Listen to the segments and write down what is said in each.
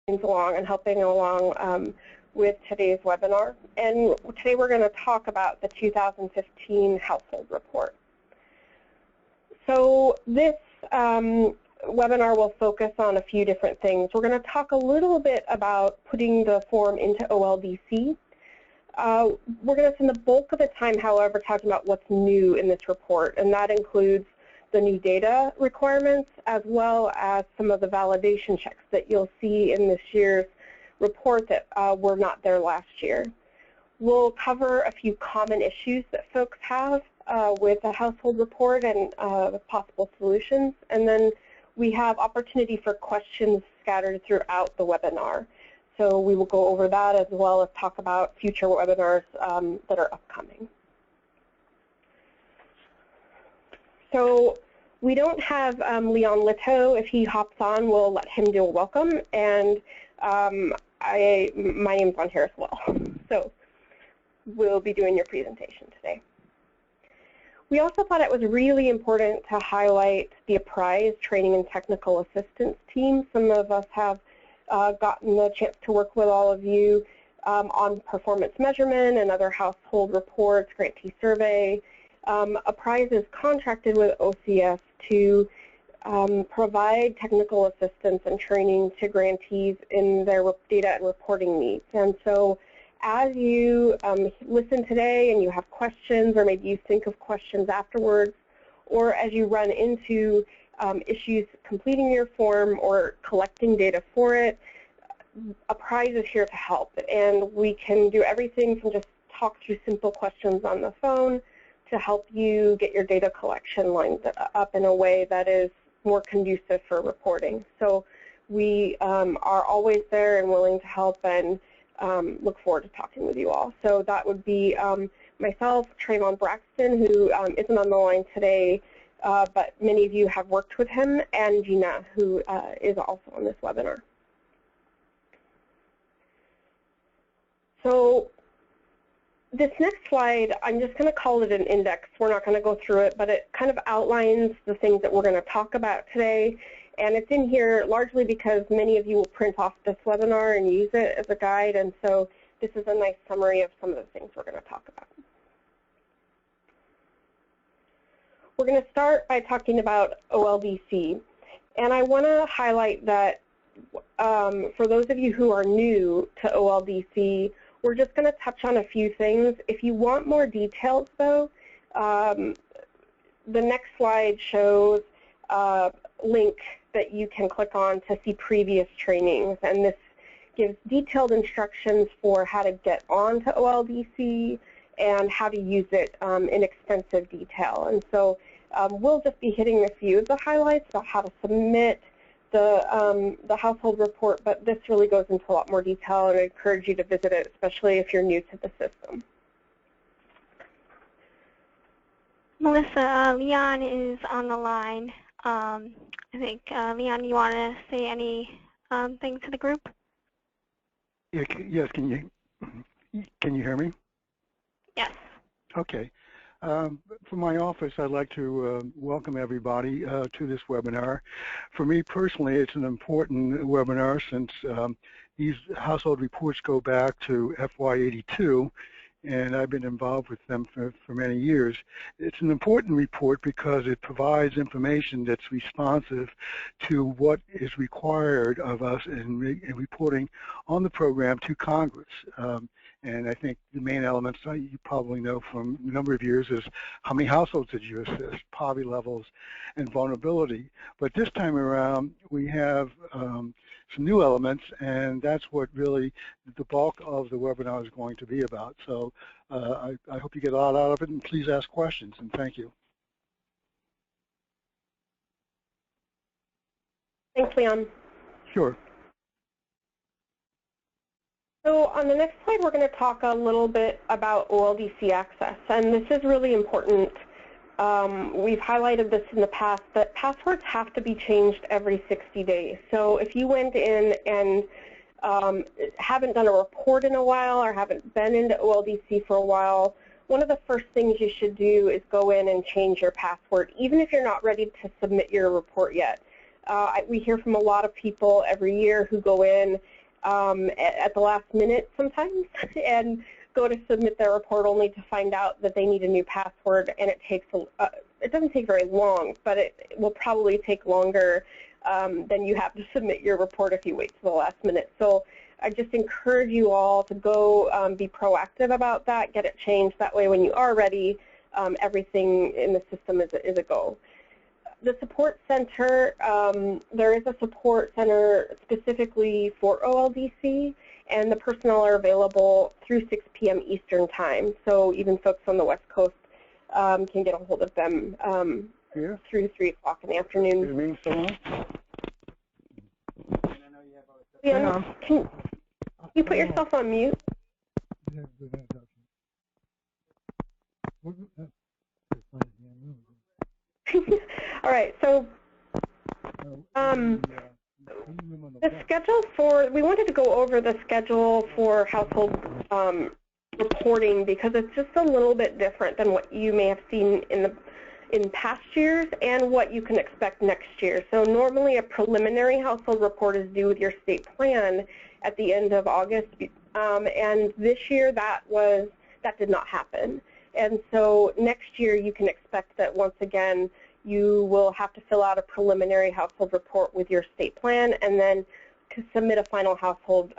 along and helping along with today's webinar. And today we're going to talk about the 2015 household report. So this webinar will focus on a few different things. We're going to talk a little bit about putting the form into OLDC. We're going to spend the bulk of the time, however, talking about what's new in this report, and that includes the new data requirements as well as some of the validation checks that you'll see in this year's report that were not there last year. We'll cover a few common issues that folks have with a household report and possible solutions, and then we have opportunity for questions scattered throughout the webinar. So we will go over that as well as talk about future webinars that are upcoming. So we don't have Leon Lito. If he hops on, we'll let him do a welcome. And my name's on here as well. So we'll be doing your presentation today. We also thought it was really important to highlight the Apprise Training and Technical Assistance team. Some of us have gotten the chance to work with all of you on performance measurement and other household reports, Grantee survey. Apprise is contracted with OCS to provide technical assistance and training to grantees in their data and reporting needs. And so as you listen today and you have questions, or maybe you think of questions afterwards, or as you run into issues completing your form or collecting data for it, Apprise is here to help. And we can do everything from just talk through simple questions on the phone to help you get your data collection lined up in a way that is more conducive for reporting. So we are always there and willing to help, and look forward to talking with you all. So that would be myself, Trayvon Braxton, who isn't on the line today, but many of you have worked with him, and Gina, who is also on this webinar. So this next slide, I'm just going to call it an index. We're not going to go through it, but it kind of outlines the things that we're going to talk about today. And it's in here largely because many of you will print off this webinar and use it as a guide, and so this is a nice summary of some of the things we're going to talk about. We're going to start by talking about OLDC. And I want to highlight that for those of you who are new to OLDC, we're just going to touch on a few things. If you want more details, though, the next slide shows a link that you can click on to see previous trainings. And this gives detailed instructions for how to get onto OLDC and how to use it in extensive detail. And so we'll just be hitting a few of the highlights about how to submit the household report, but this really goes into a lot more detail, and I encourage you to visit it, especially if you're new to the system. Melissa, Leon is on the line. I think, Leon, you want to say anything to the group? Yeah, yes, can you hear me? Yes. Okay. From my office, I'd like to welcome everybody to this webinar. For me personally, it's an important webinar since these household reports go back to FY82, and I've been involved with them for many years. It's an important report because it provides information that's responsive to what is required of us in reporting on the program to Congress. And I think the main elements you probably know from a number of years is how many households did you assist, poverty levels, and vulnerability. But this time around, we have some new elements, and that's what really the bulk of the webinar is going to be about. So I hope you get a lot out of it, and please ask questions, and thank you. Thanks, Leon. Sure. So on the next slide, we're going to talk a little bit about OLDC Access, and this is really important. We've highlighted this in the past, but passwords have to be changed every 60 days. So if you went in and haven't done a report in a while or haven't been into OLDC for a while, one of the first things you should do is go in and change your password, even if you're not ready to submit your report yet. We hear from a lot of people every year who go in at the last minute sometimes and go to submit their report only to find out that they need a new password, and it doesn't take very long, but it will probably take longer than you have to submit your report if you wait till the last minute. So I just encourage you all to go be proactive about that, get it changed. That way when you are ready, everything in the system is a go. The support center, there is a support center specifically for OLDC, and the personnel are available through 6 p.m. Eastern Time. So even folks on the West Coast can get a hold of them through 3 o'clock in the afternoon. It means so long? Leon, can you put yourself on mute? All right, so the schedule for, we wanted to go over the schedule for household reporting because it's just a little bit different than what you may have seen in past years and what you can expect next year. So normally a preliminary household report is due with your state plan at the end of August, and this year that did not happen. And so next year you can expect that once again you will have to fill out a preliminary household report with your state plan and then to submit a final household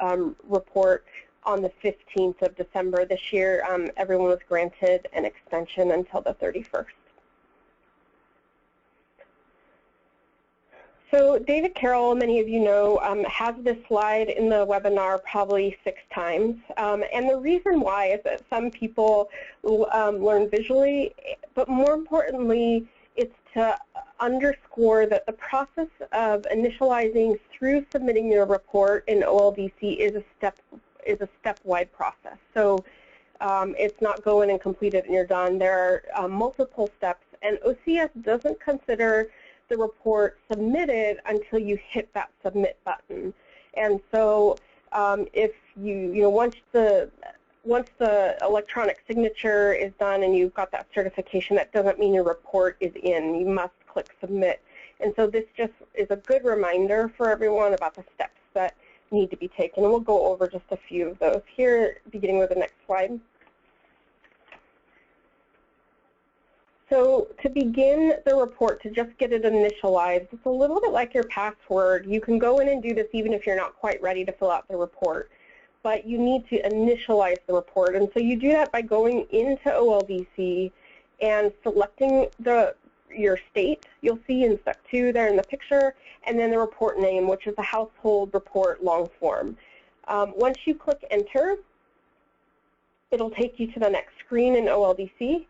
report on the 15th of December. This year everyone was granted an extension until the 31st. So David Carroll, many of you know, has this slide in the webinar probably 6 times. And the reason why is that some people learn visually, but more importantly, it's to underscore that the process of initializing through submitting your report in OLDC is a step-wide process. So it's not go in and complete it and you're done. There are multiple steps, and OCS doesn't consider the report submitted until you hit that submit button. And so if once the electronic signature is done and you've got that certification, that doesn't mean your report is in. You must click submit. And so this just is a good reminder for everyone about the steps that need to be taken. And we'll go over just a few of those here, beginning with the next slide. So to begin the report, to just get it initialized, it's a little bit like your password. You can go in and do this even if you're not quite ready to fill out the report, but you need to initialize the report. And so you do that by going into OLDC and selecting your state. You'll see in step 2 there in the picture, and then the report name, which is a household report long form. Once you click enter, it'll take you to the next screen in OLDC.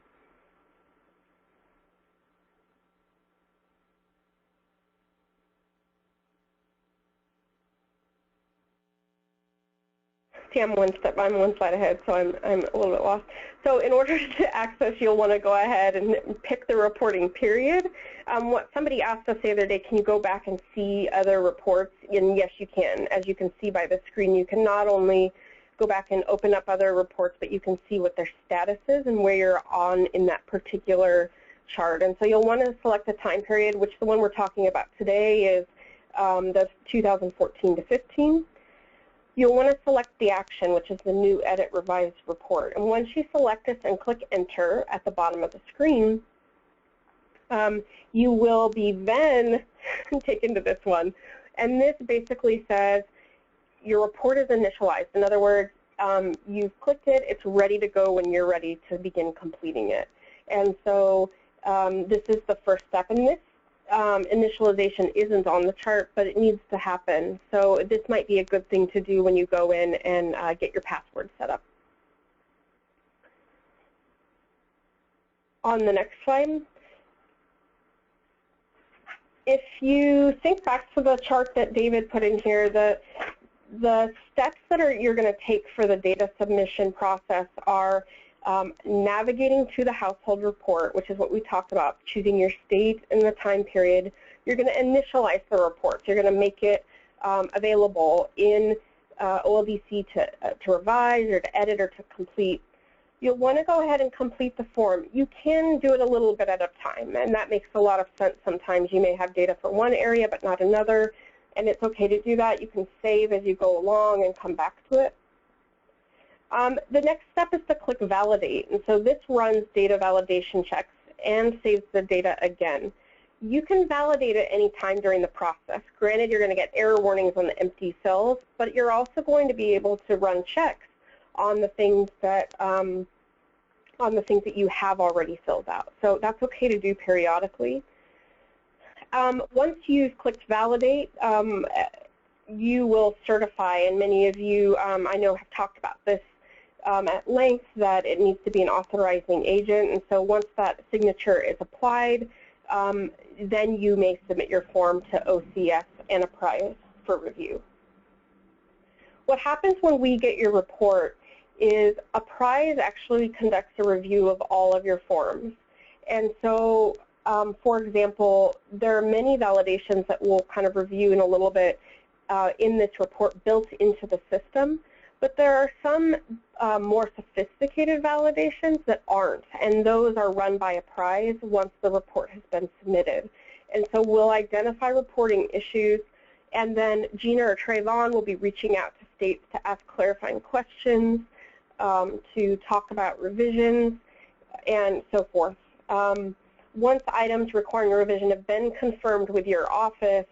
See, I'm one slide ahead, so I'm a little bit lost. So in order to access, you'll want to go ahead and pick the reporting period. What somebody asked us the other day, can you go back and see other reports? And yes, you can. As you can see by the screen, you can not only go back and open up other reports, but you can see what their status is and where you're on in that particular chart. And so you'll want to select the time period, which the one we're talking about today is the 2014 to 15. You'll want to select the action, which is the new edit revised report. And once you select this and click enter at the bottom of the screen, you will be then taken to this one. And this basically says your report is initialized. In other words, you've clicked it, it's ready to go when you're ready to begin completing it. And so this is the first step. And this initialization isn't on the chart, but it needs to happen. So this might be a good thing to do when you go in and get your password set up. On the next slide, if you think back to the chart that David put in here, the steps that you're going to take for the data submission process are navigating to the household report, which is what we talked about, choosing your state and the time period. You're going to initialize the report. You're going to make it available in OLDC to revise or to edit or to complete. You'll want to go ahead and complete the form. You can do it a little bit at a time, and that makes a lot of sense. Sometimes you may have data for one area but not another, and it's okay to do that. You can save as you go along and come back to it. The next step is to click Validate, and so this runs data validation checks and saves the data again. You can validate at any time during the process. Granted, you're going to get error warnings on the empty cells, but you're also going to be able to run checks on the things that you have already filled out. So that's okay to do periodically. Once you've clicked Validate, you will certify, and many of you I know have talked about this at length, that it needs to be an authorizing agent, and so once that signature is applied, then you may submit your form to OCS and Apprise for review. What happens when we get your report is Apprise actually conducts a review of all of your forms. And so, for example, there are many validations that we'll kind of review in a little bit in this report built into the system. But there are some more sophisticated validations that aren't, and those are run by Apprise once the report has been submitted. And so we'll identify reporting issues, and then Gina or Trayvon will be reaching out to states to ask clarifying questions, to talk about revisions, and so forth. Once items requiring a revision have been confirmed with your office,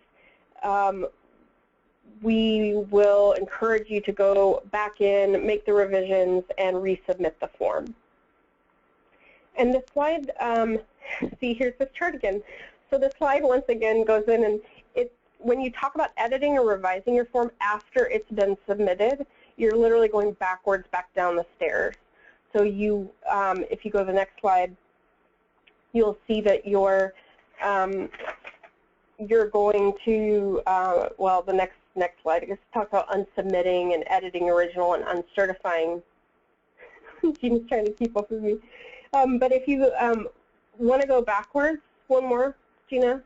we will encourage you to go back in, make the revisions, and resubmit the form. And this slide, see, here's this chart again. So this slide once again goes in, and when you talk about editing or revising your form after it's been submitted, you're literally going backwards back down the stairs. So you, if you go to the next slide, you'll see that you're going to, well, the next slide, I guess, talks about unsubmitting and editing original and uncertifying. Gina's trying to keep up with me. But if you want to go backwards, one more, Gina.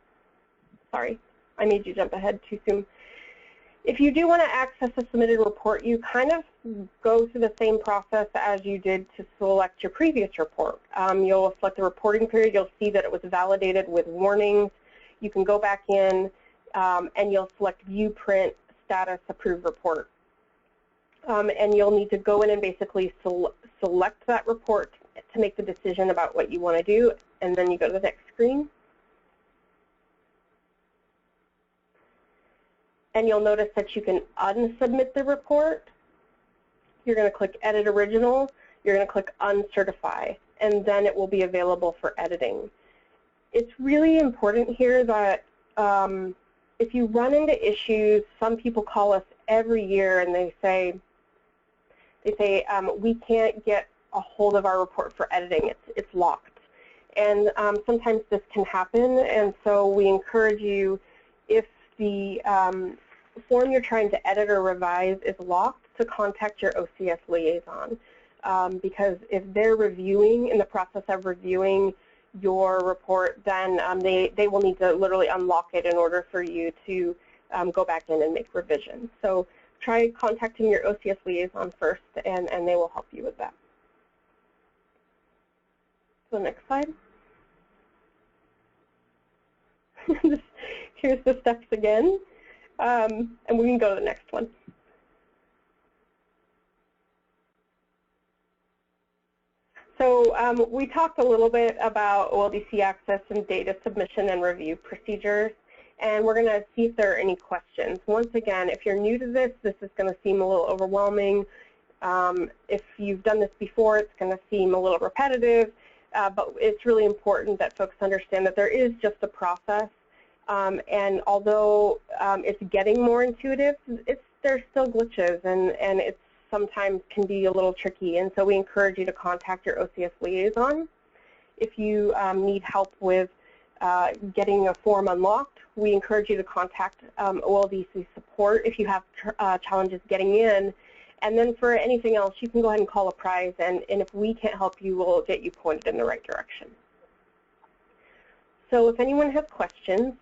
Sorry, I made you jump ahead too soon. If you do want to access a submitted report, you kind of go through the same process as you did to select your previous report. You'll select the reporting period. You'll see that it was validated with warnings. You can go back in, and you'll select View Print Status Approved Report. And you'll need to go in and basically select that report to make the decision about what you want to do, and then you go to the next screen. And you'll notice that you can unsubmit the report. You're going to click Edit Original. You're going to click Uncertify, and then it will be available for editing. It's really important here that if you run into issues, some people call us every year and they say we can't get a hold of our report for editing. It's locked. And sometimes this can happen, and so we encourage you, if the form you're trying to edit or revise is locked, to contact your OCS liaison. Because if they're reviewing, in the process of reviewing your report, then they will need to literally unlock it in order for you to go back in and make revisions. So try contacting your OCS liaison first, and they will help you with that. So next slide. Here's the steps again, and we can go to the next one. So we talked a little bit about OLDC Access and data submission and review procedures, and we're going to see if there are any questions. Once again, if you're new to this, this is going to seem a little overwhelming. If you've done this before, it's going to seem a little repetitive, but it's really important that folks understand that there is just a process, and although it's getting more intuitive, there's still glitches, and it's sometimes can be a little tricky, and so we encourage you to contact your OCS liaison. If you need help with getting a form unlocked, we encourage you to contact OLDC support if you have challenges getting in. And then for anything else, you can go ahead and call Apprise, and if we can't help you, we'll get you pointed in the right direction. So if anyone has questions,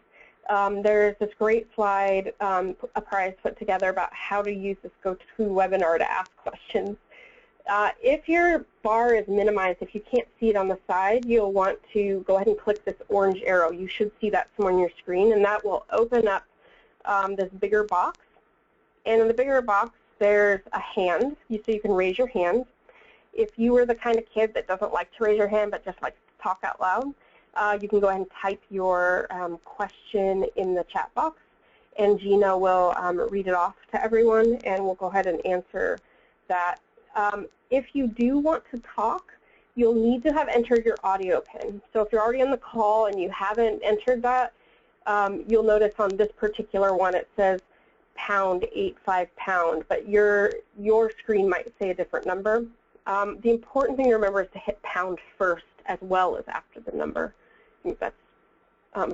there's this great slide Apprise put together about how to use this GoToWebinar to ask questions. If your bar is minimized, if you can't see it on the side, you'll want to go ahead and click this orange arrow. You should see that somewhere on your screen, and that will open up this bigger box. And in the bigger box, there's a hand, so you can raise your hand. If you were the kind of kid that doesn't like to raise your hand but just likes to talk out loud, you can go ahead and type your question in the chat box, and Gina will read it off to everyone, and we'll go ahead and answer that. If you do want to talk, you'll need to have entered your audio PIN. So if you're already on the call and you haven't entered that, you'll notice on this particular one it says #85#, but your screen might say a different number. The important thing to remember is to hit pound first as well as after the number. I think that's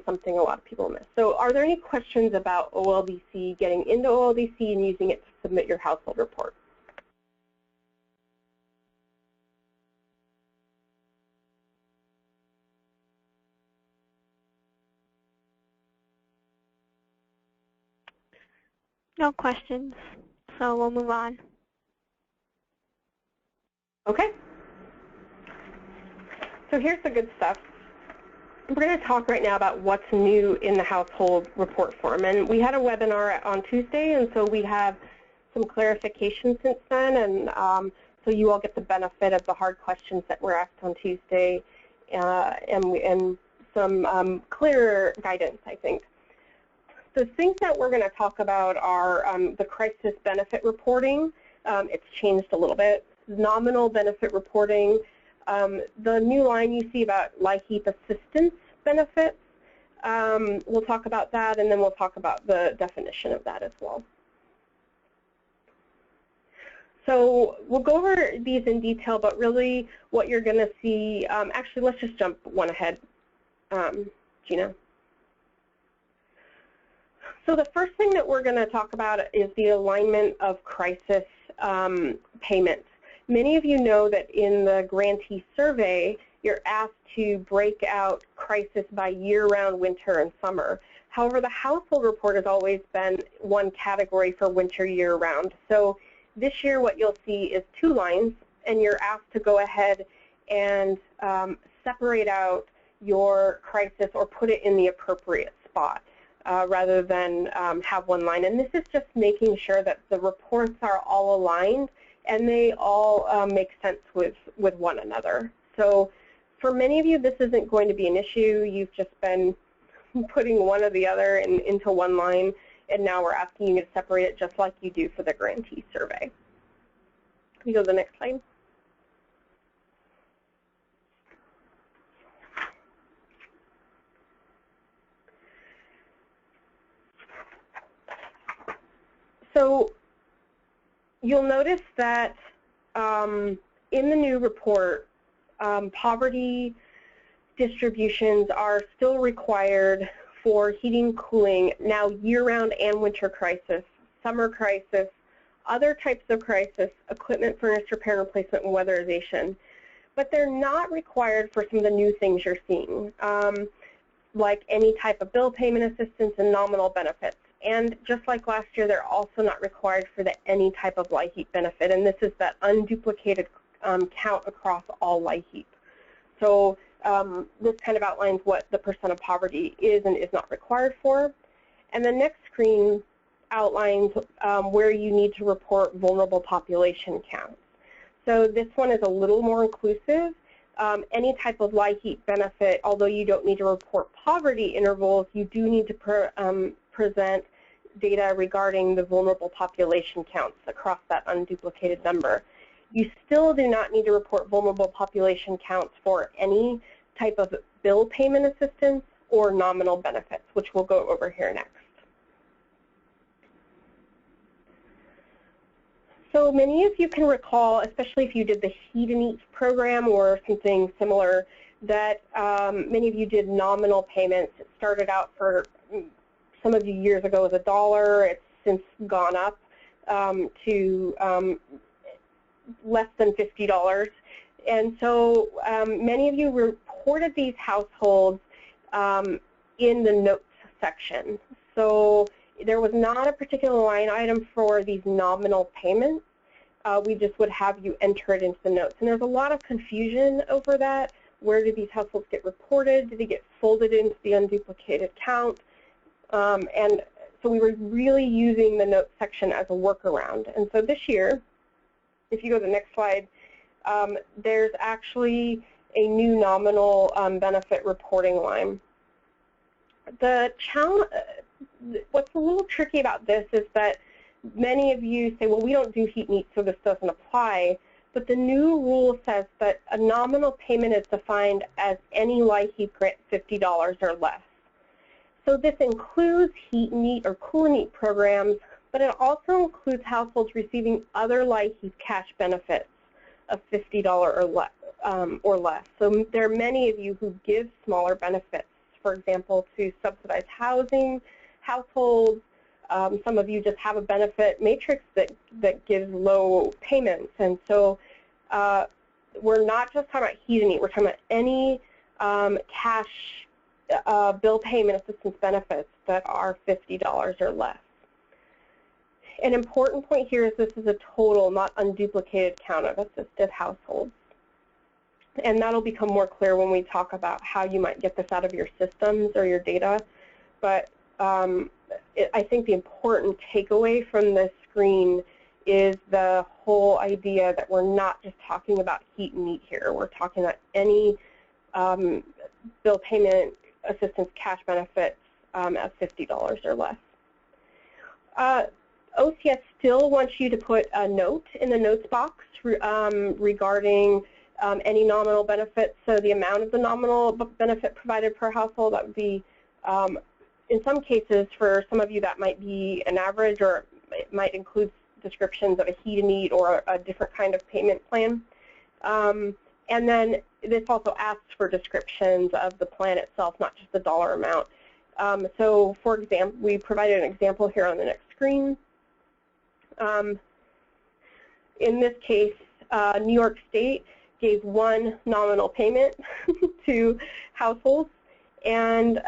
something a lot of people miss. So are there any questions about OLDC, getting into OLDC and using it to submit your household report? No questions, so we'll move on. Okay. So here's the good stuff. We're going to talk right now about what's new in the household report form. And we had a webinar on Tuesday, and so we have some clarification since then. And so you all get the benefit of the hard questions that were asked on Tuesday and some clearer guidance, I think. The things that we're going to talk about are the crisis benefit reporting. It's changed a little bit. Nominal benefit reporting. The new line you see about LIHEAP assistance benefits. We'll talk about that, and then we'll talk about the definition of that as well. So we'll go over these in detail, but really what you're going to see, actually let's just jump one ahead, Gina. So the first thing that we're going to talk about is the alignment of crisis payments. Many of you know that in the grantee survey, you're asked to break out crisis by year-round, winter, and summer. However, the household report has always been one category for winter, year-round. So this year what you'll see is two lines, and you're asked to go ahead and separate out your crisis or put it in the appropriate spot. Rather than have one line. And this is just making sure that the reports are all aligned and they all make sense with one another. So for many of you, this isn't going to be an issue. You've just been putting one or the other into one line, and now we're asking you to separate it just like you do for the grantee survey. Can you go to the next slide? So you'll notice that in the new report, poverty distributions are still required for heating, cooling, now year-round and winter crisis, summer crisis, other types of crisis, equipment, furnace repair, replacement, and weatherization. But they're not required for some of the new things you're seeing, like any type of bill payment assistance and nominal benefits. And just like last year, they're also not required for any type of LIHEAP benefit, and this is that unduplicated count across all LIHEAP. So this kind of outlines what the percent of poverty is and is not required for. And the next screen outlines where you need to report vulnerable population counts. So this one is a little more inclusive. Any type of LIHEAP benefit, although you don't need to report poverty intervals, you do need to present data regarding the vulnerable population counts across that unduplicated number. You still do not need to report vulnerable population counts for any type of bill payment assistance or nominal benefits, which we'll go over here next. So many of you can recall, especially if you did the Heat and Eat program or something similar, that many of you did nominal payments. It started out for some of you years ago as $1. It's since gone up to less than $50. And so many of you reported these households in the notes section. So there was not a particular line item for these nominal payments. We just would have you enter it into the notes. And there's a lot of confusion over that. Where do these households get reported? Do they get folded into the unduplicated count? And So we were really using the notes section as a workaround. And so this year, if you go to the next slide, there's actually a new nominal benefit reporting line. The challenge, what's a little tricky about this is that many of you say, well, we don't do heat and eat, so this doesn't apply. But the new rule says that a nominal payment is defined as any LIHEAP grant $50 or less. So this includes heat and eat or cool and eat programs, but it also includes households receiving other LIHEAP cash benefits of $50 or less. So there are many of you who give smaller benefits, for example, to subsidized housing, households. Some of you just have a benefit matrix that gives low payments. And so we're not just talking about heat and eat. We're talking about any cash bill payment assistance benefits that are $50 or less. An important point here is this is a total, not unduplicated count of assisted households. And that'll become more clear when we talk about how you might get this out of your systems or your data. But I think the important takeaway from this screen is the whole idea that we're not just talking about heat and eat here. We're talking about any bill payment assistance cash benefits at $50 or less. OCS still wants you to put a note in the notes box regarding any nominal benefits. So the amount of the nominal benefit provided per household, that would be, in some cases, for some of you, that might be an average, or it might include descriptions of a heat and eat or a different kind of payment plan. And then this also asks for descriptions of the plan itself, not just the dollar amount. So, for example, we provided an example here on the next screen. In this case, New York State gave one nominal payment to households, and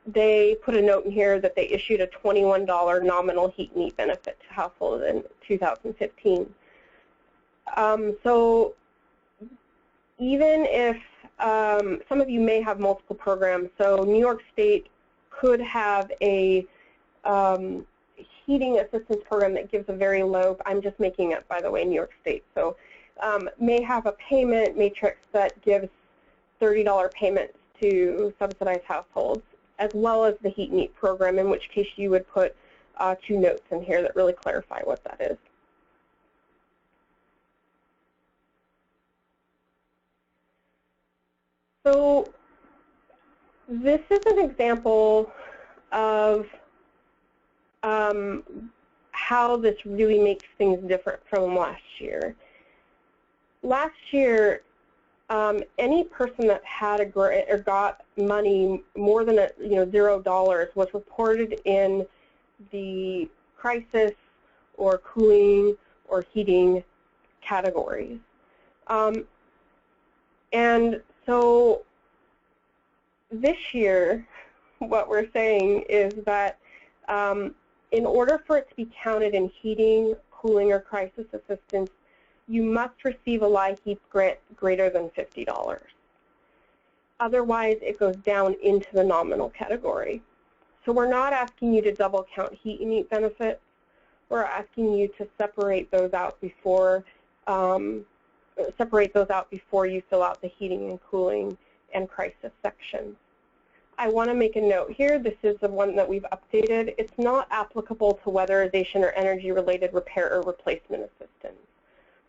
they put a note in here that they issued a $21 nominal heat and eat benefit to households in 2015. So even if some of you may have multiple programs, so New York State could have a heating assistance program that gives a very low, I'm just making it, by the way, New York State. So may have a payment matrix that gives $30 payments to subsidized households, as well as the heat and eat program, in which case you would put 2 notes in here that really clarify what that is. So this is an example of how this really makes things different from last year. Last year, any person that had a grant or got money more than $0 was reported in the crisis or cooling or heating categories. And so this year, what we're saying is that in order for it to be counted in heating, cooling, or crisis assistance, you must receive a LIHEAP grant greater than $50. Otherwise, it goes down into the nominal category. So we're not asking you to double count heat and eat benefits. We're asking you to separate those out before you fill out the heating and cooling and crisis section. I want to make a note here. This is the one that we've updated. It's not applicable to weatherization or energy-related repair or replacement assistance.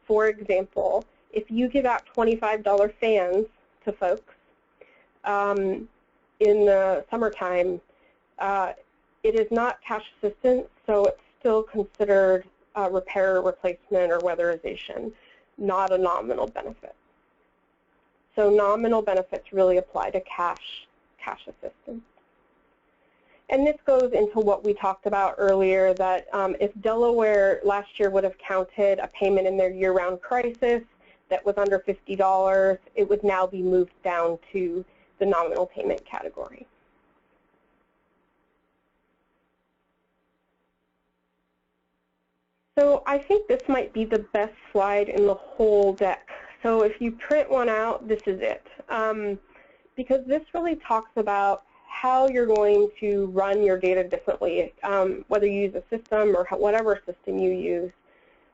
For example, if you give out $25 fans to folks in the summertime, it is not cash assistance, so it's still considered repair, replacement, or weatherization, not a nominal benefit. So nominal benefits really apply to cash assistance. And this goes into what we talked about earlier, that if Delaware last year would have counted a payment in their year-round crisis that was under $50, it would now be moved down to the nominal payment category. So I think this might be the best slide in the whole deck. So if you print one out, this is it. Because this really talks about how you're going to run your data differently, whether you use a system or whatever system you use.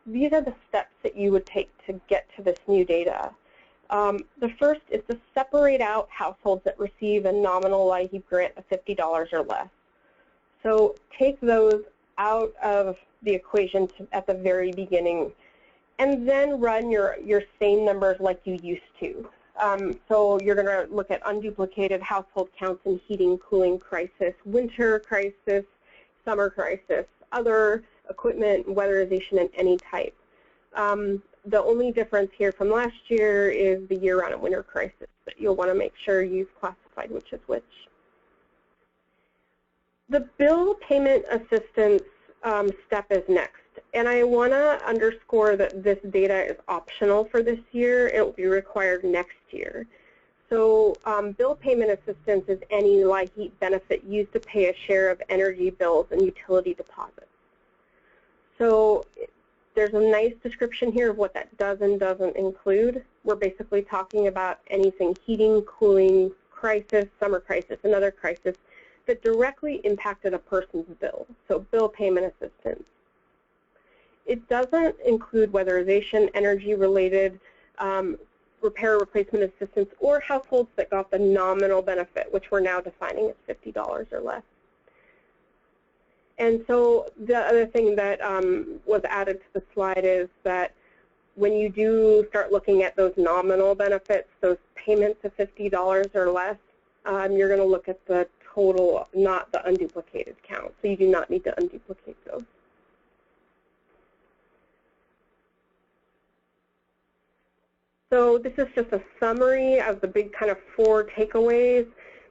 These are the steps that you would take to get to this new data. The first is to separate out households that receive a nominal LIHEAP grant of $50 or less. So take those out of the equation at the very beginning, and then run your same numbers like you used to. So you're going to look at unduplicated household counts in heating, cooling crisis, winter crisis, summer crisis, other equipment, weatherization, and any type. The only difference here from last year is the year-round and winter crisis, but you'll want to make sure you've classified which is which. The bill payment assistance step is next. And I want to underscore that this data is optional for this year. It will be required next year. So bill payment assistance is any LIHEAP benefit used to pay a share of energy bills and utility deposits. So there's a nice description here of what that does and doesn't include. We're basically talking about anything heating, cooling, crisis, summer crisis, another crisis that directly impacted a person's bill. So bill payment assistance. It doesn't include weatherization, energy-related repair replacement assistance, or households that got the nominal benefit, which we're now defining as $50 or less. And so the other thing that was added to the slide is that when you do start looking at those nominal benefits, those payments of $50 or less, you're going to look at the total, not the unduplicated count. So you do not need to unduplicate those. So this is just a summary of the big kind of 4 takeaways.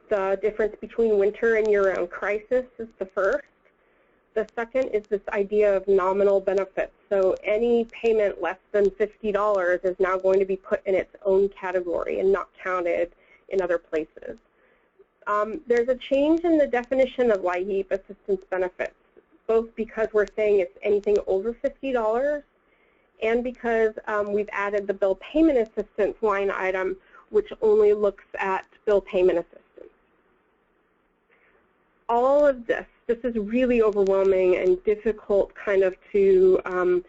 The difference between winter and year-round crisis is the first. The second is this idea of nominal benefits. So any payment less than $50 is now going to be put in its own category and not counted in other places. There's a change in the definition of LIHEAP assistance benefits, both because we're saying it's anything over $50 and because we've added the bill payment assistance line item, which only looks at bill payment assistance. All of this is really overwhelming and difficult kind of to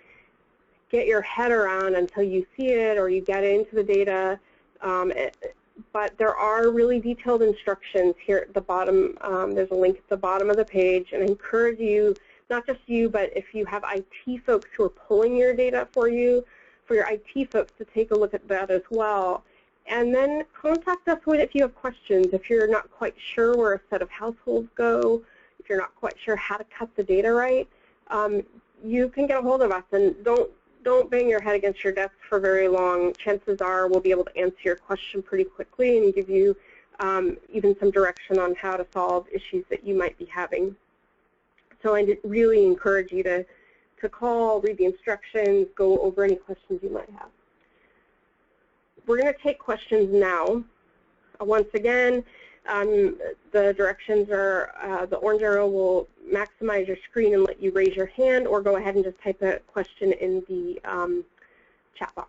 get your head around until you see it or you get into the data. But there are really detailed instructions here at the bottom. There's a link at the bottom of the page, and I encourage you, not just you, but if you have IT folks who are pulling your data for you, for your IT folks to take a look at that as well. And then contact us if you have questions. If you're not quite sure where a set of households go, if you're not quite sure how to cut the data right, you can get a hold of us, and don't bang your head against your desk for very long. Chances are we'll be able to answer your question pretty quickly and give you even some direction on how to solve issues that you might be having. So I really encourage you to call, read the instructions, go over any questions you might have. We're going to take questions now. Once again, the directions are the orange arrow will maximize your screen and let you raise your hand, or go ahead and just type a question in the chat box.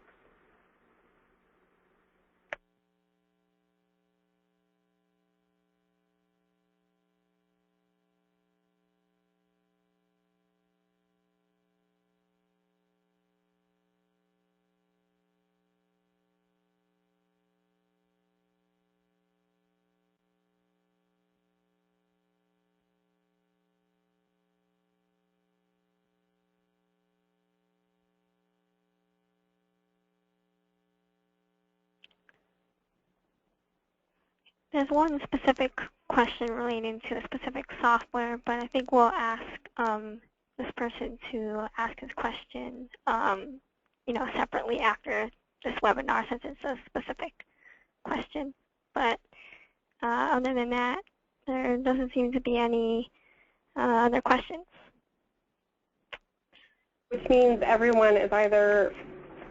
There's one specific question relating to a specific software, but I think we'll ask this person to ask his question, separately after this webinar, since it's a specific question. But other than that, there doesn't seem to be any other questions. Which means everyone is either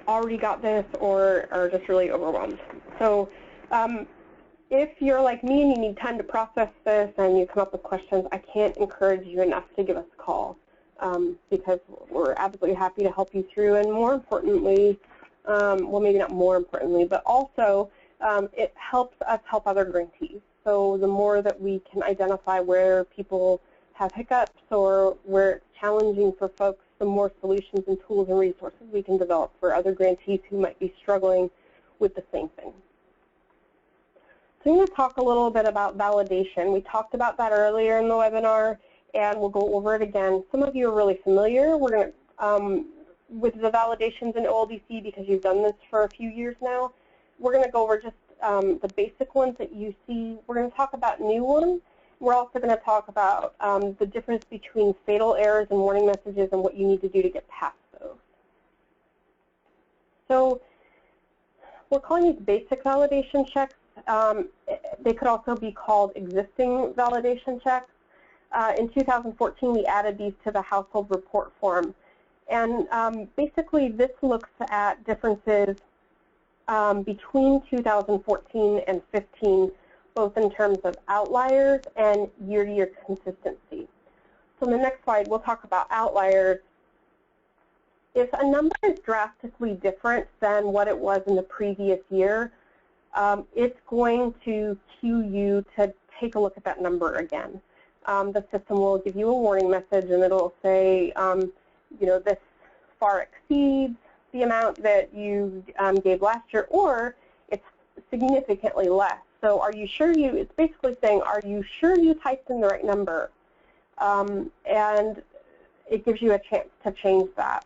already got this or are just really overwhelmed. So if you're like me and you need time to process this and you come up with questions, I can't encourage you enough to give us a call because we're absolutely happy to help you through. And more importantly, well, maybe not more importantly, but also it helps us help other grantees. So the more that we can identify where people have hiccups or where it's challenging for folks, the more solutions and tools and resources we can develop for other grantees who might be struggling with the same thing. So I'm going to talk a little bit about validation. We talked about that earlier in the webinar, and we'll go over it again. Some of you are really familiar. We're going to, with the validations in OLDC because you've done this for a few years now. We're going to go over just the basic ones that you see. We're going to talk about new ones. We're also going to talk about the difference between fatal errors and warning messages and what you need to do to get past those. So we're calling these basic validation checks. They could also be called existing validation checks. In 2014, we added these to the household report form. And basically, this looks at differences between 2014 and 15, both in terms of outliers and year-to-year consistency. So in the next slide, we'll talk about outliers. If a number is drastically different than what it was in the previous year, it's going to cue you to take a look at that number again. The system will give you a warning message, and it'll say, you know, this far exceeds the amount that you gave last year, or it's significantly less. So are you sure you, it's basically saying, are you sure you typed in the right number? And it gives you a chance to change that.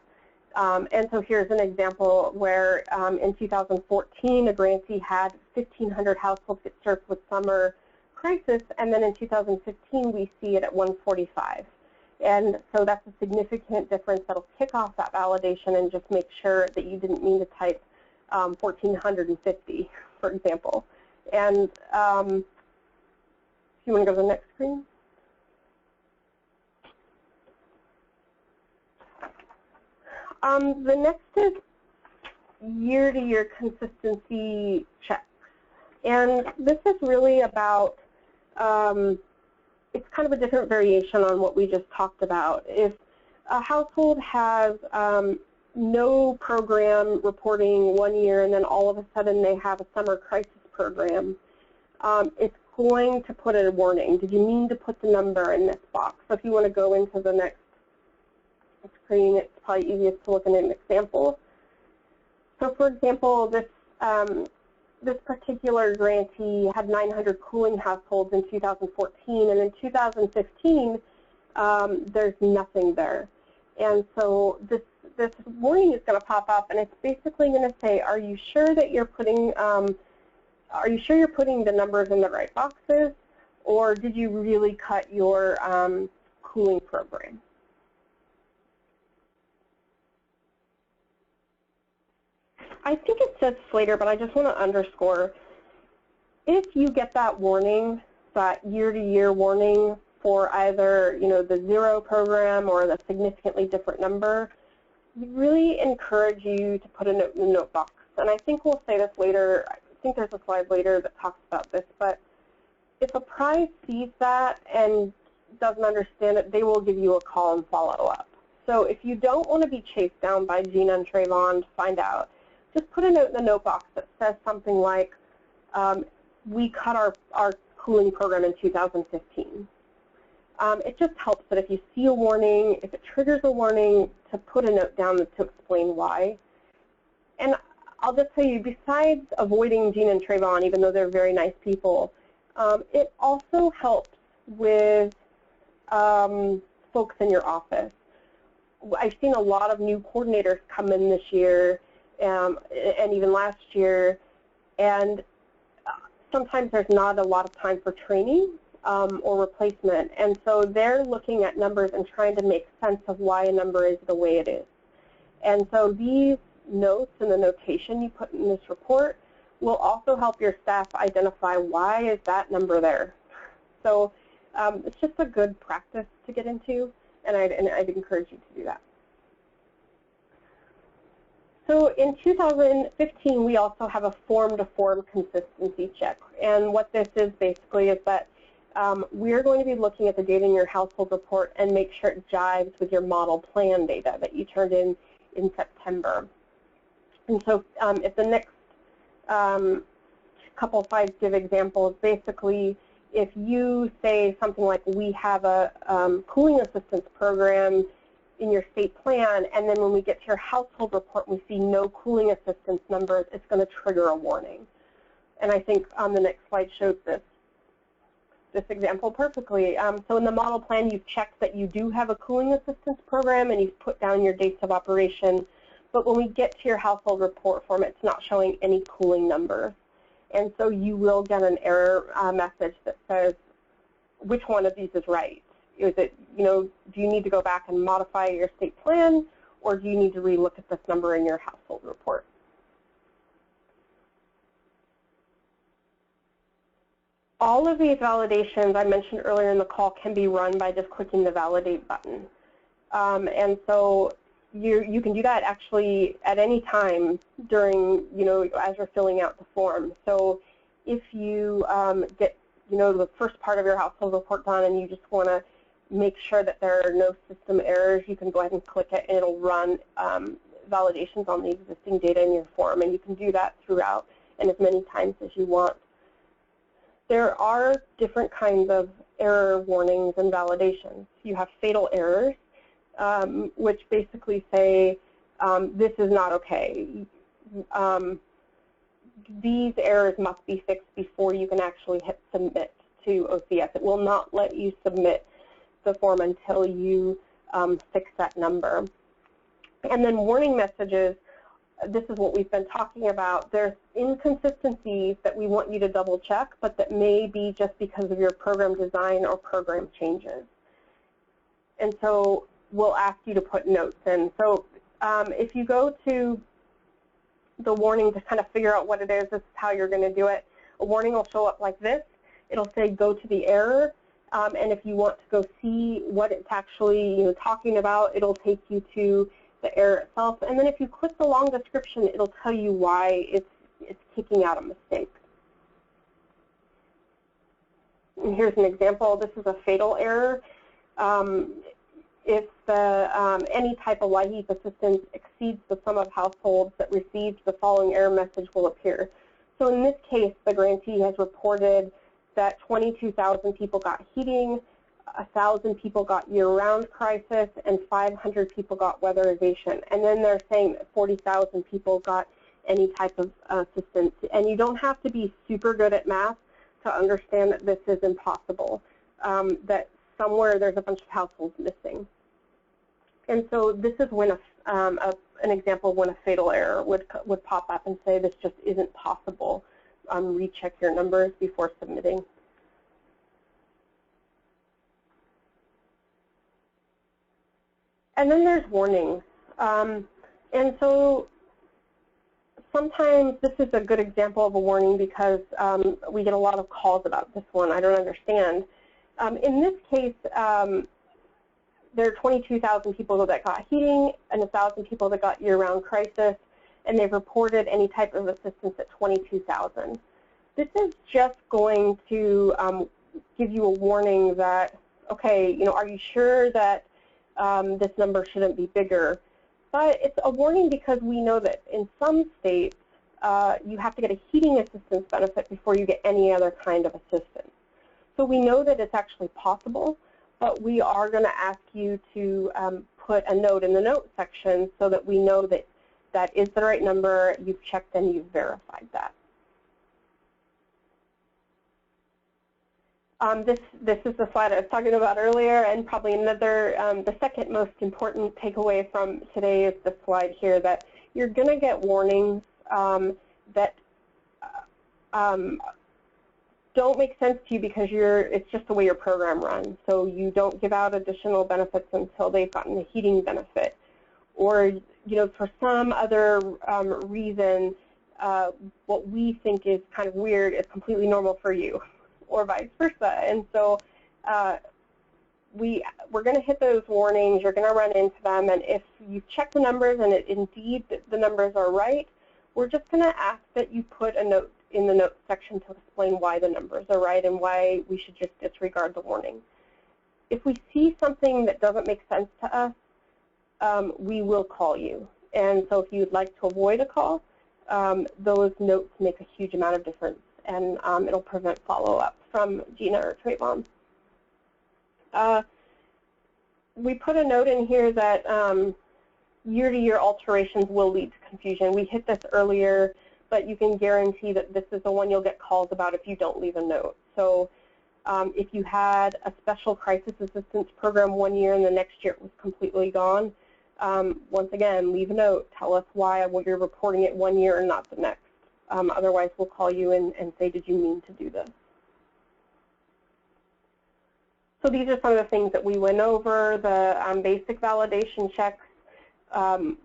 And so here's an example where in 2014, a grantee had 1,500 households get served with summer crisis, and then in 2015, we see it at 145. And so that's a significant difference that'll kick off that validation and just make sure that you didn't mean to type 1,450, for example. And if you want to go to the next screen. The next is year-to-year consistency checks. And this is really about, it's kind of a different variation on what we just talked about. If a household has no program reporting one year and then all of a sudden they have a summer crisis program, it's going to put a warning. Did you mean to put the number in this box? So if you want to go into the next screen, it's probably easiest to look at an example. So for example, this this particular grantee had 900 cooling households in 2014, and in 2015, there's nothing there. And so this warning is going to pop up, and it's basically going to say, are you sure that you're putting the numbers in the right boxes, or did you really cut your cooling program? I think it says later, but I just want to underscore, if you get that warning, that year-to-year warning for either, you know, the zero program or the significantly different number, we really encourage you to put a note in the note box. And I think we'll say this later. I think there's a slide later that talks about this. But if a prize sees that and doesn't understand it, they will give you a call and follow up. So if you don't want to be chased down by Gina and Trayvon to find out, just put a note in the note box that says something like, we cut our cooling program in 2015. It just helps that if you see a warning, if it triggers a warning, to put a note down to explain why. And I'll just tell you, besides avoiding Gina and Trayvon, even though they're very nice people, it also helps with folks in your office. I've seen a lot of new coordinators come in this year, and even last year, and sometimes there's not a lot of time for training or replacement, and so they're looking at numbers and trying to make sense of why a number is the way it is. And so these notes and the notation you put in this report will also help your staff identify why is that number there. So it's just a good practice to get into, and I'd encourage you to do that. So in 2015, we also have a form-to-form consistency check. And what this is basically is that we're going to be looking at the data in your household report and make sure it jives with your model plan data that you turned in September. And so if the next couple slides give examples, basically if you say something like, we have a cooling assistance program in your state plan, and then when we get to your household report, we see no cooling assistance numbers, it's going to trigger a warning. And I think the next slide shows this example perfectly. So in the model plan, you've checked that you do have a cooling assistance program, and you've put down your dates of operation. But when we get to your household report form, it's not showing any cooling numbers. And so you will get an error message that says, which one of these is right? Is it, do you need to go back and modify your state plan, or do you need to relook at this number in your household report? All of these validations I mentioned earlier in the call can be run by just clicking the Validate button. And so you can do that actually at any time during, as you're filling out the form. So if you get, the first part of your household report done and you just want to make sure that there are no system errors, you can go ahead and click it, and it'll run validations on the existing data in your form. And you can do that throughout and as many times as you want. There are different kinds of error warnings and validations. You have fatal errors, which basically say, this is not okay. These errors must be fixed before you can actually hit submit to OCS. It will not let you submit the form until you fix that number. And then warning messages, this is what we've been talking about. There's inconsistencies that we want you to double check, but that may be just because of your program design or program changes. And so we'll ask you to put notes in. So if you go to the warning to kind of figure out what it is, this is how you're going to do it. A warning will show up like this. It'll say go to the error. And if you want to go see what it's actually talking about, it'll take you to the error itself. And then if you click the long description, it'll tell you why it's kicking out a mistake. And here's an example. This is a fatal error. If any type of LIHEAP assistance exceeds the sum of households that received, the following error message will appear. So in this case, the grantee has reported that 22,000 people got heating, 1,000 people got year-round crisis, and 500 people got weatherization. And then they're saying that 40,000 people got any type of assistance. And you don't have to be super good at math to understand that this is impossible, that somewhere there's a bunch of households missing. And so this is when an example of when a fatal error would pop up and say this just isn't possible. Recheck your numbers before submitting. And then there's warnings. And so sometimes this is a good example of a warning because we get a lot of calls about this one. I don't understand. In this case, there are 22,000 people that got heating and 1,000 people that got year-round crisis, and they've reported any type of assistance at 22,000. This is just going to give you a warning that, okay, are you sure that this number shouldn't be bigger? But it's a warning because we know that in some states, you have to get a heating assistance benefit before you get any other kind of assistance. So we know that it's actually possible, but we are going to ask you to put a note in the note section so that we know that that is the right number, you've checked and you've verified that. This is the slide I was talking about earlier, and probably another, the second most important takeaway from today is this slide here, that you're going to get warnings that don't make sense to you because it's just the way your program runs. So you don't give out additional benefits until they've gotten the heating benefit. Or, for some other reason, what we think is kind of weird is completely normal for you, or vice versa. And so we're going to hit those warnings. You're going to run into them. And if you check the numbers and indeed the numbers are right, we're just going to ask that you put a note in the notes section to explain why the numbers are right and why we should just disregard the warning. If we see something that doesn't make sense to us, we will call you. And so if you'd like to avoid a call, those notes make a huge amount of difference, and it'll prevent follow-up from Gina or Trayvon. We put a note in here that year-to-year alterations will lead to confusion. We hit this earlier, but you can guarantee that this is the one you'll get calls about if you don't leave a note. So if you had a special crisis assistance program one year and the next year it was completely gone, once again, leave a note. Tell us why you're reporting it one year and not the next. Otherwise, we'll call you and say, did you mean to do this? So these are some of the things that we went over, the basic validation checks,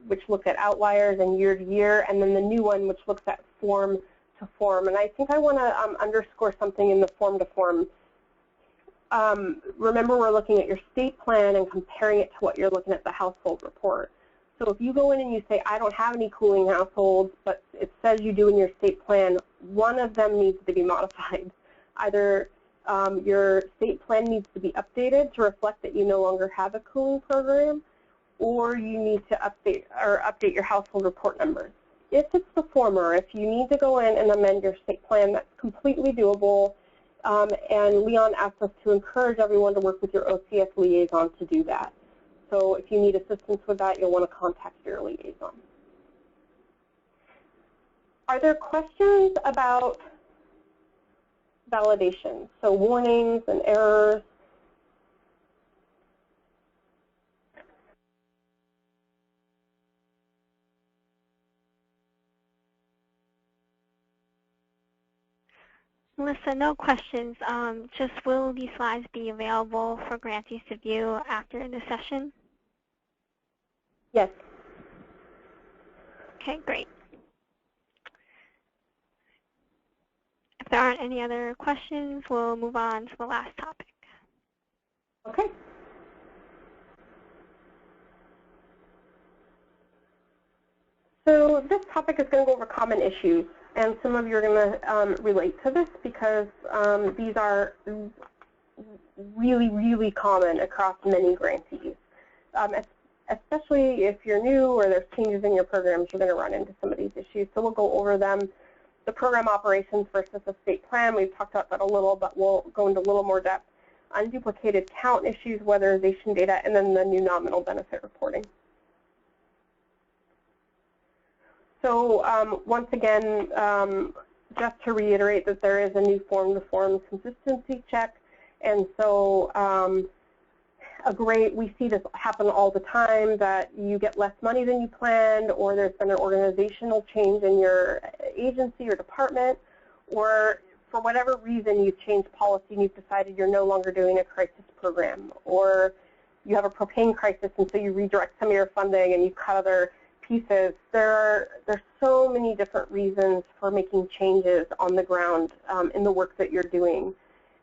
which look at outliers and year to year, and then the new one, which looks at form to form. And I think I want to underscore something in the form to form. Remember, we're looking at your state plan and comparing it to what you're looking at the household report. So if you go in and you say, I don't have any cooling households, but it says you do in your state plan, one of them needs to be modified. Either your state plan needs to be updated to reflect that you no longer have a cooling program, or you need to update your household report numbers. If it's the former, if you need to go in and amend your state plan, that's completely doable. And Leon asked us to encourage everyone to work with your OCS liaison to do that. So if you need assistance with that, you'll want to contact your liaison. Are there questions about validation? So warnings and errors? Melissa, no questions. Just will these slides be available for grantees to view after the session? Yes. Okay, great. If there aren't any other questions, we'll move on to the last topic. Okay. So this topic is going to go over common issues, and some of you are going to relate to this because these are really, really common across many grantees. Especially if you're new or there's changes in your programs, you're going to run into some of these issues. So we'll go over them. The program operations versus the state plan, we've talked about that a little, but we'll go into a little more depth. Unduplicated count issues, weatherization data, and then the new nominal benefit reporting. So once again, just to reiterate that there is a new form-to-form consistency check. And so we see this happen all the time, that you get less money than you planned, or there's been an organizational change in your agency or department, or for whatever reason you've changed policy and you've decided you're no longer doing a crisis program, or you have a propane crisis and so you redirect some of your funding and you cut other pieces. There's so many different reasons for making changes on the ground in the work that you're doing.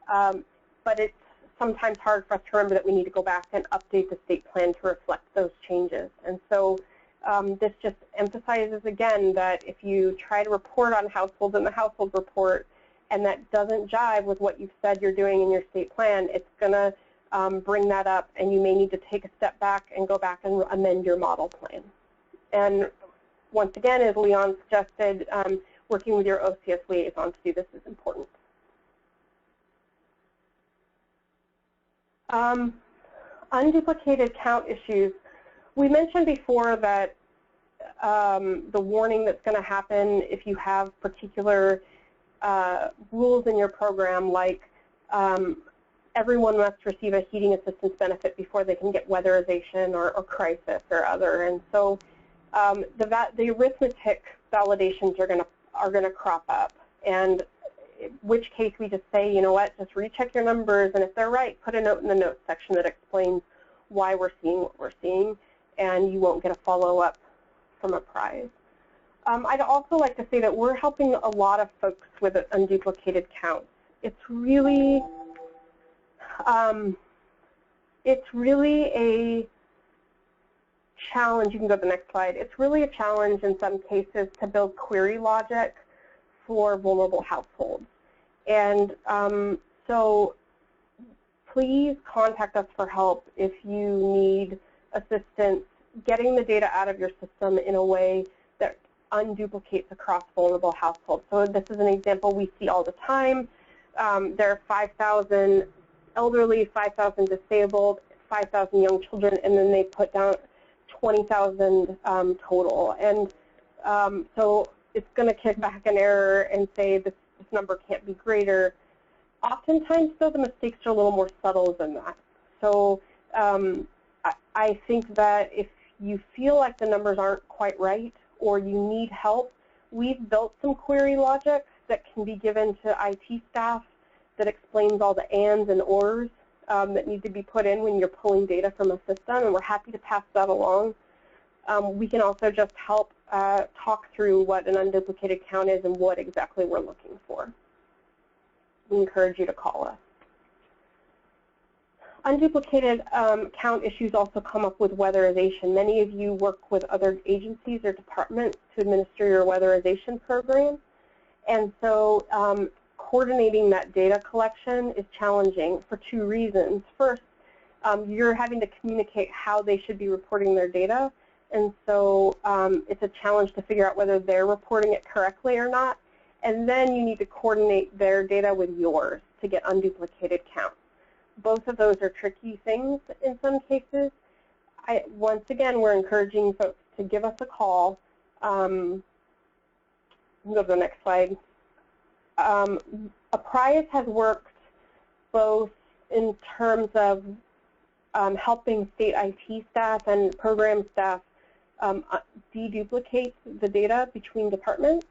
But it's sometimes hard for us to remember that we need to go back and update the state plan to reflect those changes. And so this just emphasizes again that if you try to report on households in the household report and that doesn't jive with what you've said you're doing in your state plan, it's going to bring that up, and you may need to take a step back and go back and amend your model plan. And once again, as Leon suggested, working with your OCS liaison to do this is important. Unduplicated count issues. We mentioned before that the warning that's going to happen if you have particular rules in your program, like everyone must receive a heating assistance benefit before they can get weatherization or crisis or other. And so the arithmetic validations are going to crop up, and in which case we just say, you know what, just recheck your numbers, and if they're right, put a note in the notes section that explains why we're seeing what we're seeing, and you won't get a follow-up from a prize. I'd also like to say that we're helping a lot of folks with unduplicated counts. It's really a challenge. You can go to the next slide. It's really a challenge in some cases to build query logic for vulnerable households. And so please contact us for help if you need assistance getting the data out of your system in a way that unduplicates across vulnerable households. So this is an example we see all the time. there are 5,000 elderly, 5,000 disabled, 5,000 young children, and then they put down 20,000 total. And so it's going to kick back an error and say this number can't be greater. Oftentimes, though, the mistakes are a little more subtle than that. So I think that if you feel like the numbers aren't quite right or you need help, we've built some query logic that can be given to IT staff that explains all the ands and ors that need to be put in when you're pulling data from a system, and we're happy to pass that along. We can also just help talk through what an unduplicated count is and what exactly we're looking for. We encourage you to call us. Unduplicated count issues also come up with weatherization. Many of you work with other agencies or departments to administer your weatherization program. And so coordinating that data collection is challenging for two reasons. First, you're having to communicate how they should be reporting their data. And so it's a challenge to figure out whether they're reporting it correctly or not. And then you need to coordinate their data with yours to get unduplicated counts. Both of those are tricky things in some cases. Once again, we're encouraging folks to give us a call. Go to the next slide. Apprise has worked both in terms of helping state IT staff and program staff deduplicate the data between departments.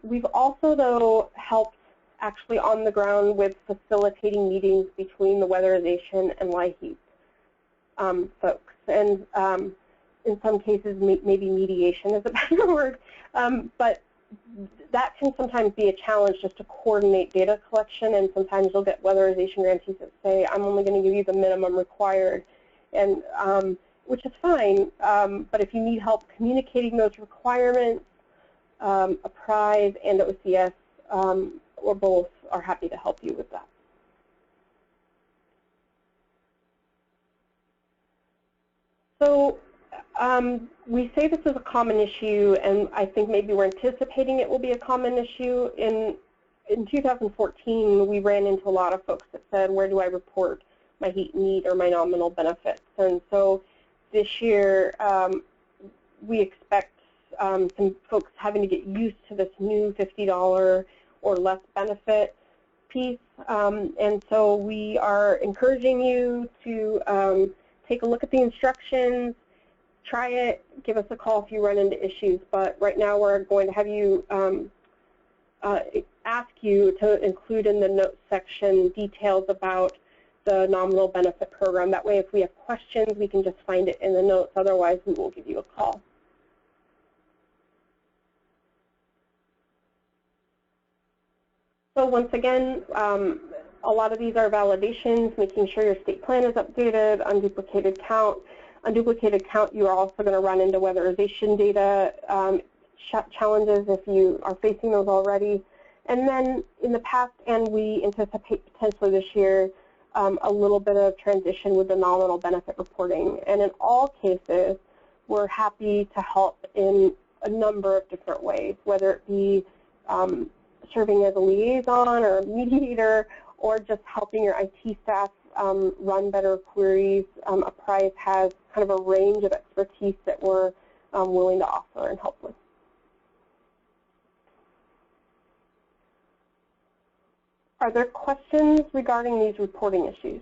We've also, though, helped actually on the ground with facilitating meetings between the weatherization and LIHEAP folks. And in some cases, maybe mediation is a better word. But that can sometimes be a challenge just to coordinate data collection, and sometimes you'll get weatherization grantees that say, I'm only going to give you the minimum required, and which is fine. But if you need help communicating those requirements, Apprise and OCS or both are happy to help you with that. So we say this is a common issue, and I think maybe we're anticipating it will be a common issue. In 2014, we ran into a lot of folks that said, where do I report my heat need or my nominal benefits? And so this year, we expect some folks having to get used to this new $50 or less benefit piece. And so we are encouraging you to take a look at the instructions, try it, give us a call if you run into issues. But right now we're going to have you ask you to include in the notes section details about the nominal benefit program. That way if we have questions, we can just find it in the notes. Otherwise, we will give you a call. So once again, a lot of these are validations, making sure your state plan is updated, unduplicated count. Unduplicated count, you are also going to run into weatherization data challenges if you are facing those already. And then in the past, and we anticipate potentially this year, a little bit of transition with the nominal benefit reporting. And in all cases, we're happy to help in a number of different ways, whether it be serving as a liaison or a mediator, or just helping your IT staff run better queries. Apprise has kind of a range of expertise that we're willing to offer and help with. Are there questions regarding these reporting issues?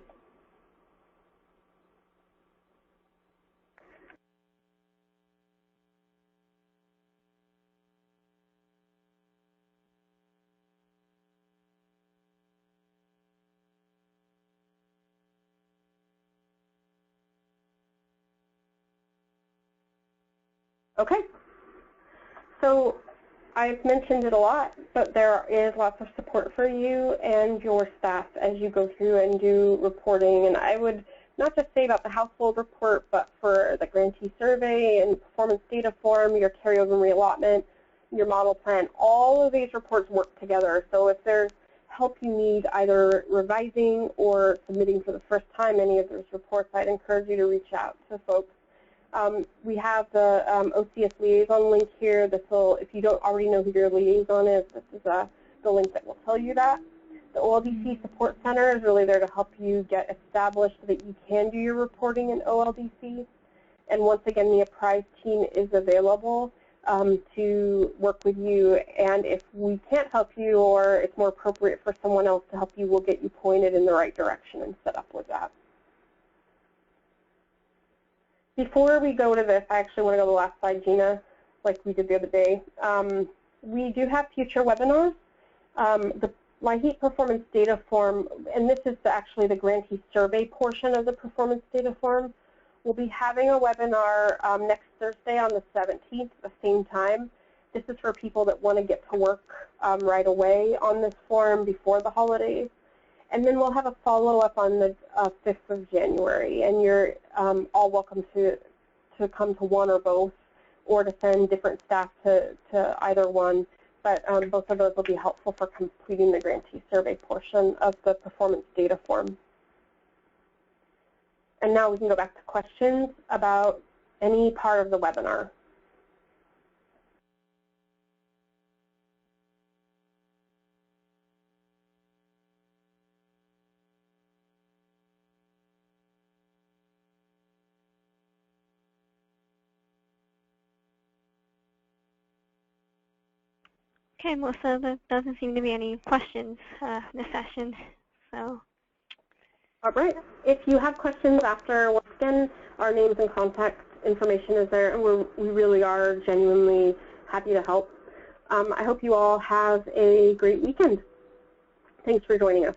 Okay. So I've mentioned it a lot, but there is lots of support for you and your staff as you go through and do reporting. And I would not just say about the household report, but for the grantee survey and performance data form, your carryover and reallotment, your model plan, all of these reports work together. So if there's help you need either revising or submitting for the first time any of those reports, I'd encourage you to reach out to folks. We have the OCS liaison link here. This will, if you don't already know who your liaison is, this is the link that will tell you that. The OLDC Support Center is really there to help you get established so that you can do your reporting in OLDC. And once again, the Apprise team is available to work with you. And if we can't help you or it's more appropriate for someone else to help you, we'll get you pointed in the right direction and set up with that. Before we go to this, I actually want to go to the last slide, Gina, like we did the other day. We do have future webinars. The LIHEAP Performance Data Form, and this is actually the grantee survey portion of the Performance Data Form. We'll be having a webinar next Thursday on the 17th at the same time. This is for people that want to get to work right away on this form before the holidays. And then we'll have a follow-up on the 5th of January. And you're all welcome to come to one or both, or to send different staff to either one. But both of those will be helpful for completing the grantee survey portion of the performance data form. And now we can go back to questions about any part of the webinar. Okay, Melissa, there doesn't seem to be any questions in this session. So. All right. If you have questions after, once again, our names and contact information is there, and we really are genuinely happy to help. I hope you all have a great weekend. Thanks for joining us.